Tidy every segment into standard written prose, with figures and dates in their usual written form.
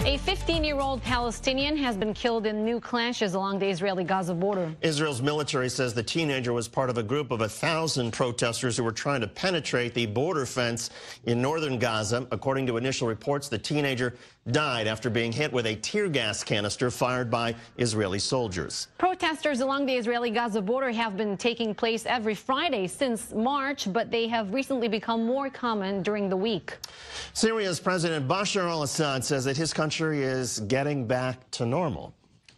A 15-year-old Palestinian has been killed in new clashes along the Israeli-Gaza border. Israel's military says the teenager was part of a group of 1,000 protesters who were trying to penetrate the border fence in northern Gaza. According to initial reports, the teenager died after being hit with a tear gas canister fired by Israeli soldiers. Protesters along the Israeli-Gaza border have been taking place every Friday since March, but they have recently become more common during the week. Syria's President Bashar al-Assad says that his country is getting back to normal.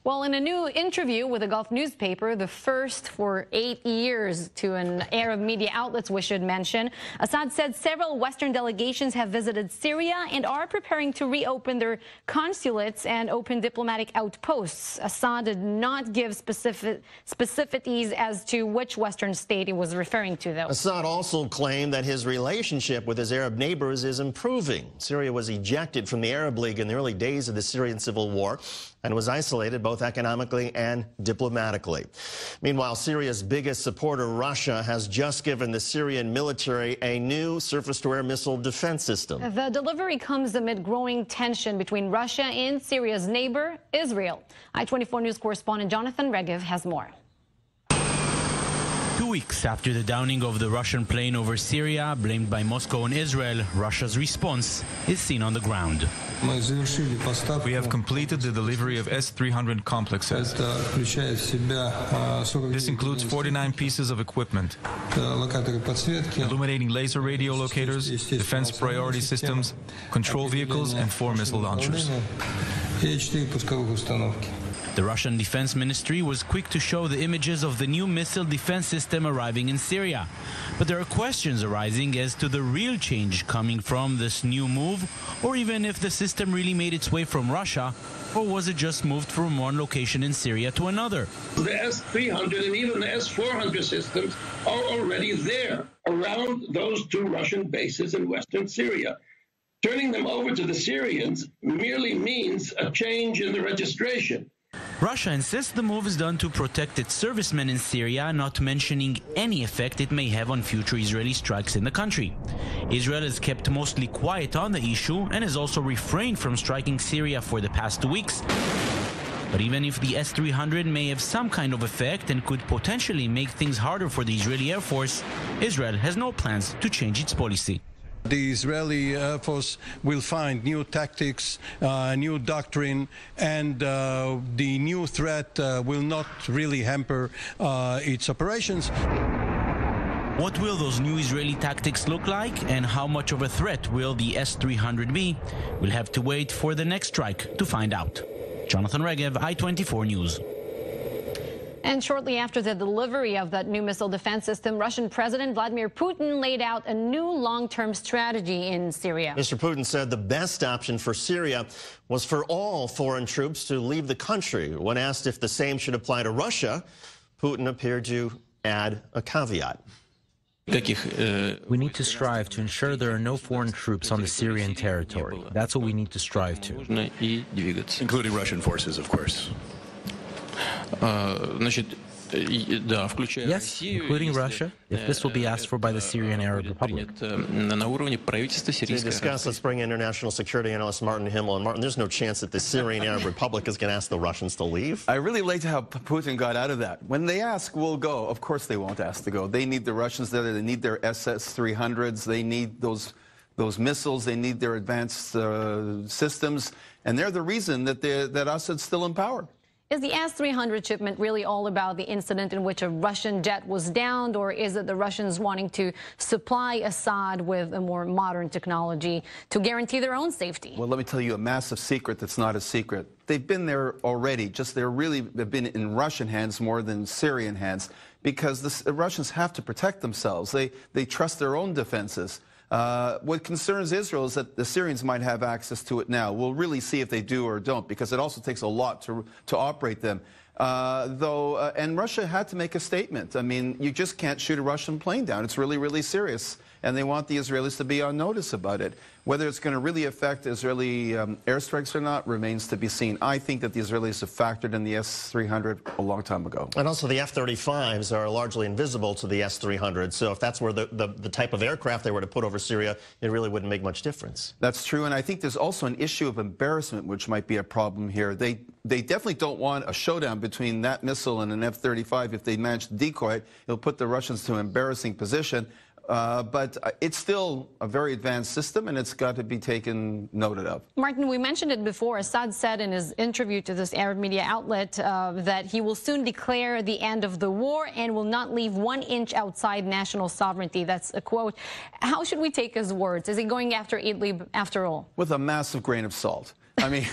Well, in a new interview with a Gulf newspaper, the first for 8 years to an Arab media outlets we should mention, Assad said several Western delegations have visited Syria and are preparing to reopen their consulates and open diplomatic outposts. Assad did not give specificities as to which Western state he was referring to, though. Assad also claimed that his relationship with his Arab neighbors is improving. Syria was ejected from the Arab League in the early days of the Syrian civil war and was isolated both economically and diplomatically. Meanwhile, Syria's biggest supporter, Russia, has just given the Syrian military a new surface-to-air missile defense system. The delivery comes amid growing tension between Russia and Syria's neighbor, Israel. I24 News correspondent Jonathan Regev has more. 2 weeks after the downing of the Russian plane over Syria, blamed by Moscow and Israel, Russia's response is seen on the ground. We have completed the delivery of S-300 complexes. This includes 49 pieces of equipment, illuminating laser radio locators, defense priority systems, control vehicles, and 4 missile launchers. The Russian Defense Ministry was quick to show the images of the new missile defense system arriving in Syria. But there are questions arising as to the real change coming from this new move, or even if the system really made its way from Russia, or was it just moved from one location in Syria to another? The S-300 and even the S-400 systems are already there around those 2 Russian bases in western Syria. Turning them over to the Syrians merely means a change in the registration. Russia insists the move is done to protect its servicemen in Syria, not mentioning any effect it may have on future Israeli strikes in the country. Israel has kept mostly quiet on the issue and has also refrained from striking Syria for the past 2 weeks. But even if the S-300 may have some kind of effect and could potentially make things harder for the Israeli Air Force, Israel has no plans to change its policy. The Israeli Air Force will find new tactics, new doctrine, and the new threat will not really hamper its operations. What will those new Israeli tactics look like, and how much of a threat will the S-300 be? We'll have to wait for the next strike to find out. Jonathan Regev, I24 News. And shortly after the delivery of that new missile defense system, Russian President Vladimir Putin laid out a new long-term strategy in Syria. Mr. Putin said the best option for Syria was for all foreign troops to leave the country. When asked if the same should apply to Russia, Putin appeared to add a caveat. We need to strive to ensure there are no foreign troops on the Syrian territory. That's what we need to strive to. Including Russian forces, of course. Yes, including Russia, if this will be asked for by the Syrian Arab Republic. To discuss, let's bring international security analyst Martin Himmel. And Martin, there's no chance that the Syrian Arab Republic is going to ask the Russians to leave? I really liked how Putin got out of that. When they ask, we'll go. Of course they won't ask to go. They need the Russians there. They need their SS-300s. They need those missiles. They need their advanced systems. And they're the reason that Assad's still in power. Is the S-300 shipment really all about the incident in which a Russian jet was downed, or is it the Russians wanting to supply Assad with a more modern technology to guarantee their own safety? Well, let me tell you a massive secret that's not a secret. They've been there already, just they've been in Russian hands more than Syrian hands, because the Russians have to protect themselves. They trust their own defenses. What concerns Israel is that the Syrians might have access to it now. We'll really see if they do or don't, because it also takes a lot to operate them. And Russia had to make a statement. I mean, you just can't shoot a Russian plane down. It's really, really serious. and they want the Israelis to be on notice about it. Whether it's going to really affect Israeli airstrikes or not remains to be seen. I think that the Israelis have factored in the S-300 a long time ago. And also the F-35s are largely invisible to the S-300, so if that's where the type of aircraft they were to put over Syria, it really wouldn't make much difference. That's true, and I think there's also an issue of embarrassment, which might be a problem here. They definitely don't want a showdown between that missile and an F-35. If they manage to decoy it, it'll put the Russians to an embarrassing position. But it's still a very advanced system, and it's got to be taken note of. Martin, we mentioned it before. Assad said in his interview to this Arab media outlet that he will soon declare the end of the war and will not leave 1 inch outside national sovereignty. That's a quote. How should we take his words? Is he going after Idlib after all? With a massive grain of salt. I mean,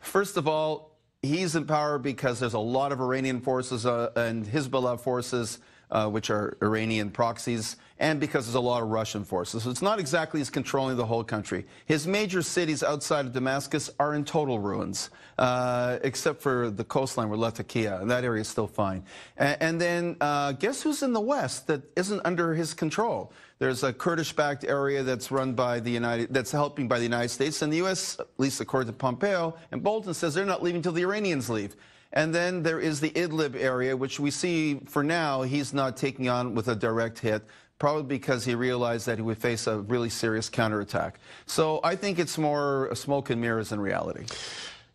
first of all, he's in power because there's a lot of Iranian forces and Hezbollah forces, which are Iranian proxies, and because there's a lot of Russian forces. So it's not exactly he's controlling the whole country. His major cities outside of Damascus are in total ruins, except for the coastline where Latakia, and that area is still fine. And then guess who's in the west that isn't under his control? There's a Kurdish-backed area that's run by that's helping by the United States, and the U.S., at least according to Pompeo and Bolton, says they're not leaving until the Iranians leave. And then there is the Idlib area, which we see for now he's not taking on with a direct hit, probably because he realized that he would face a really serious counterattack. So I think it's more smoke and mirrors than reality.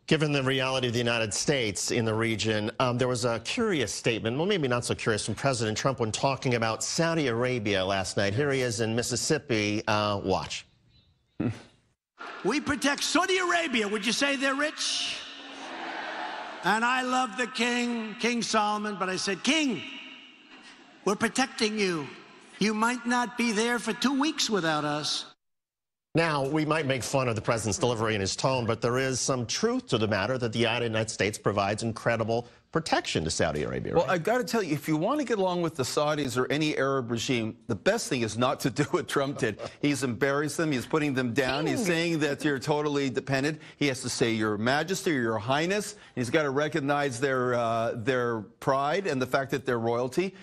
Given the reality of the United States in the region, there was a curious statement, well, maybe not so curious, from President Trump when talking about Saudi Arabia last night. Here he is in Mississippi. Watch. We protect Saudi Arabia. Would you say they're rich? And I love the king, King Solomon, but I said, King, we're protecting you. You might not be there for 2 weeks without us. Now, we might make fun of the president's delivery and his tone, but there is some truth to the matter that the United States provides incredible protection to Saudi Arabia. Right? Well, I've got to tell you, if you want to get along with the Saudis or any Arab regime, the best thing is not to do what Trump did. He's embarrassed them. He's putting them down. He's saying that you're totally dependent. He has to say, Your Majesty or Your Highness. He's got to recognize their pride and the fact that they're royalty.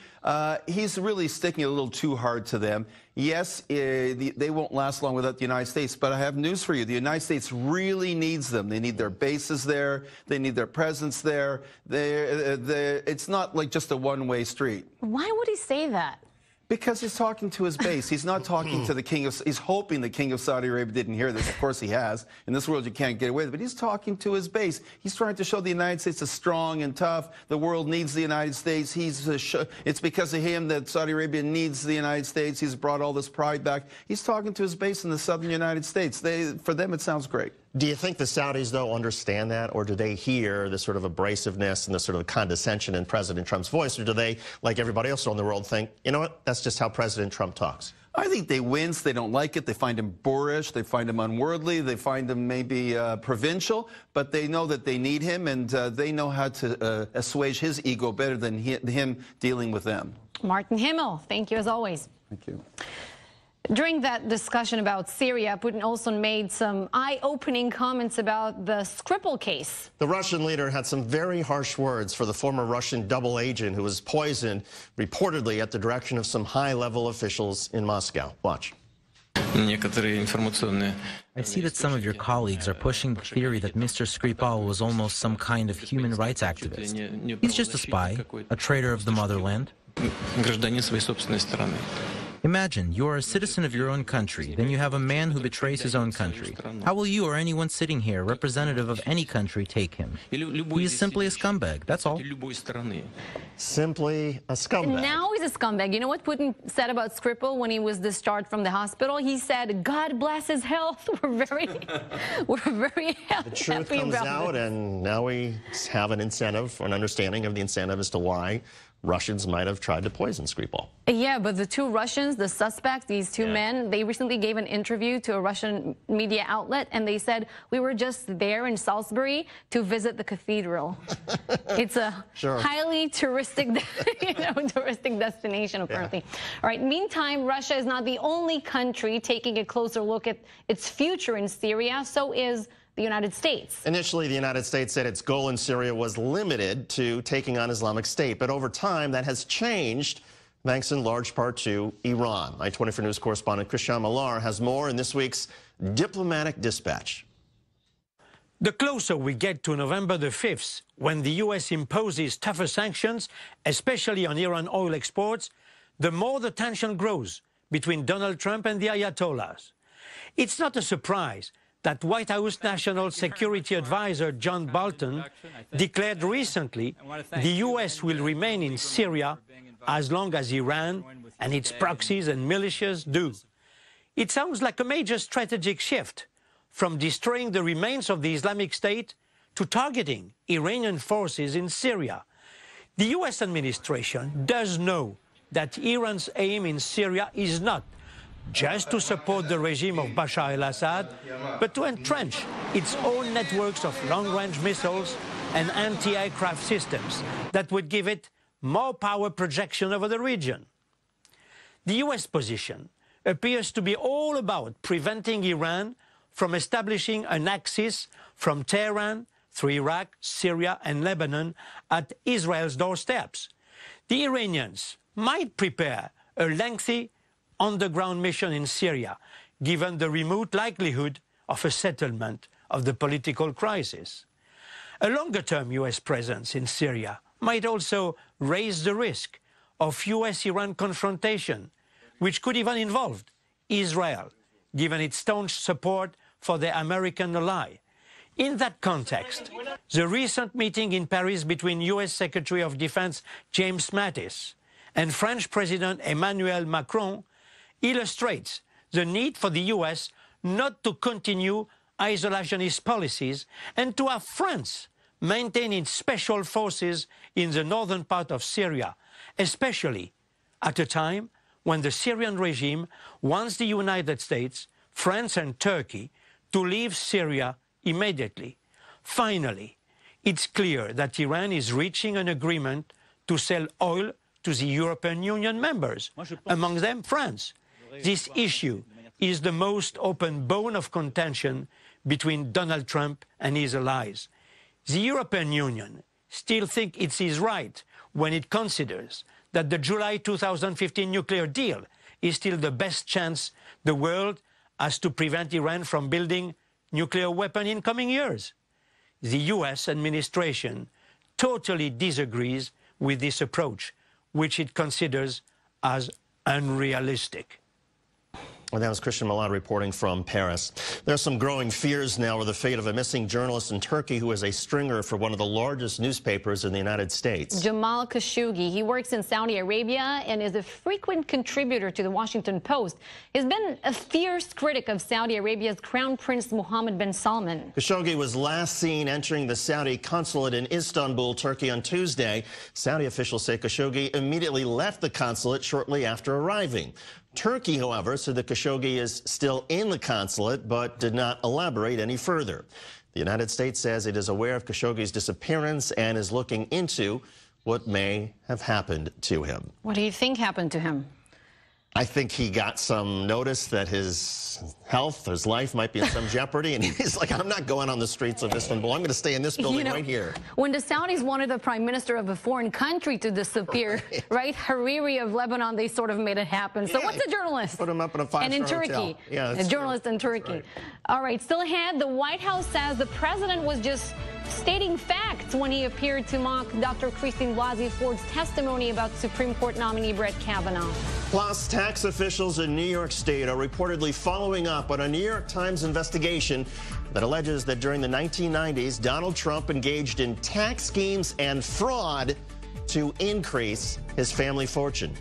He's really sticking a little too hard to them. Yes, they won't last long without the United States, but I have news for you. The United States really needs them. They need their bases there. They need their presence there. It's not like just a one-way street. Why would he say that? Because he's talking to his base. He's not talking to the king of... He's hoping the king of Saudi Arabia didn't hear this. Of course he has. In this world, you can't get away with it. But he's talking to his base. He's trying to show the United States is strong and tough. The world needs the United States. It's because of him that Saudi Arabia needs the United States. He's brought all this pride back. He's talking to his base in the southern United States. For them, it sounds great. Do you think the Saudis, though, understand that, or do they hear the sort of abrasiveness and the sort of condescension in President Trump's voice, or do they, like everybody else around the world, think, you know what, that's just how President Trump talks? I think they wince. They don't like it. They find him boorish. They find him unworldly. They find him maybe provincial, but they know that they need him, and they know how to assuage his ego better than him dealing with them. Martin Himmel, thank you as always. Thank you. During that discussion about Syria, Putin also made some eye-opening comments about the Skripal case. The Russian leader had some very harsh words for the former Russian double agent who was poisoned, reportedly at the direction of some high-level officials in Moscow. Watch. I see that some of your colleagues are pushing the theory that Mr. Skripal was almost some kind of human rights activist. He's just a spy, a traitor of the motherland. Imagine, you are a citizen of your own country, then you have a man who betrays his own country. How will you or anyone sitting here, representative of any country, take him? He is simply a scumbag, that's all. Simply a scumbag. Now he's a scumbag. You know what Putin said about Skripal when he was discharged from the hospital? He said, God bless his health. We're very happy. The truth comes out, and now we have an incentive, or an understanding of the incentive as to why Russians might have tried to poison Skripal. Yeah, but the two Russians, the suspects, these two men, they recently gave an interview to a Russian media outlet, and they said, we were just there in Salisbury to visit the cathedral. It's a highly touristic, touristic destination, apparently. Yeah. All right, meantime, Russia is not the only country taking a closer look at its future in Syria. So is the United States. Initially, the United States said its goal in Syria was limited to taking on Islamic State, but over time that has changed thanks in large part to Iran. I24NEWS correspondent Christian Millar has more in this week's Diplomatic Dispatch. The closer we get to November the 5th, when the U.S. imposes tougher sanctions, especially on Iran oil exports, the more the tension grows between Donald Trump and the Ayatollahs. It's not a surprise that White House National Security Advisor John Bolton declared recently the U.S. will remain in Syria as long as Iran and its proxies and militias do. It sounds like a major strategic shift from destroying the remains of the Islamic State to targeting Iranian forces in Syria. The U.S. administration does know that Iran's aim in Syria is not just to support the regime of Bashar al-Assad, but to entrench its own networks of long-range missiles and anti-aircraft systems that would give it more power projection over the region. The U.S. position appears to be all about preventing Iran from establishing an axis from Tehran through Iraq, Syria and Lebanon at Israel's doorsteps. The Iranians might prepare a lengthy underground mission in Syria, given the remote likelihood of a settlement of the political crisis. A longer-term U.S. presence in Syria might also raise the risk of U.S.-Iran confrontation, which could even involve Israel, given its staunch support for the American ally. In that context, the recent meeting in Paris between U.S. Secretary of Defense James Mattis and French President Emmanuel Macron illustrates the need for the U.S. not to continue isolationist policies and to have France maintain its special forces in the northern part of Syria, especially at a time when the Syrian regime wants the United States, France and Turkey to leave Syria immediately. Finally, it's clear that Iran is reaching an agreement to sell oil to the European Union members, among them France. This issue is the most open bone of contention between Donald Trump and his allies. The European Union still thinks it is right when it considers that the July 2015 nuclear deal is still the best chance the world has to prevent Iran from building nuclear weapons in coming years. The U.S. administration totally disagrees with this approach, which it considers as unrealistic. Well, that was Christian Millar reporting from Paris. There's some growing fears now over the fate of a missing journalist in Turkey who is a stringer for one of the largest newspapers in the United States. Jamal Khashoggi. He works in Saudi Arabia and is a frequent contributor to the Washington Post. He's been a fierce critic of Saudi Arabia's Crown Prince Mohammed bin Salman. Khashoggi was last seen entering the Saudi consulate in Istanbul, Turkey on Tuesday. Saudi officials say Khashoggi immediately left the consulate shortly after arriving. Turkey, however, said that Khashoggi is still in the consulate, but did not elaborate any further. The United States says it is aware of Khashoggi's disappearance and is looking into what may have happened to him. What do you think happened to him? I think he got some notice that his health, his life might be in some jeopardy, and he's like, I'm not going on the streets of Istanbul. I'm going to stay in this building right here. When the Saudis wanted the prime minister of a foreign country to disappear, right? Hariri of Lebanon, they sort of made it happen. So what's a journalist? Put him up in a five-star And in Turkey. Hotel. Yeah, a journalist in Turkey. Right. All right, still ahead, the White House says the president was just stating facts when he appeared to mock Dr. Christine Blasey Ford's testimony about Supreme Court nominee Brett Kavanaugh. Plus, tax officials in New York State are reportedly following up on a New York Times investigation that alleges that during the 1990s, Donald Trump engaged in tax schemes and fraud to increase his family fortune.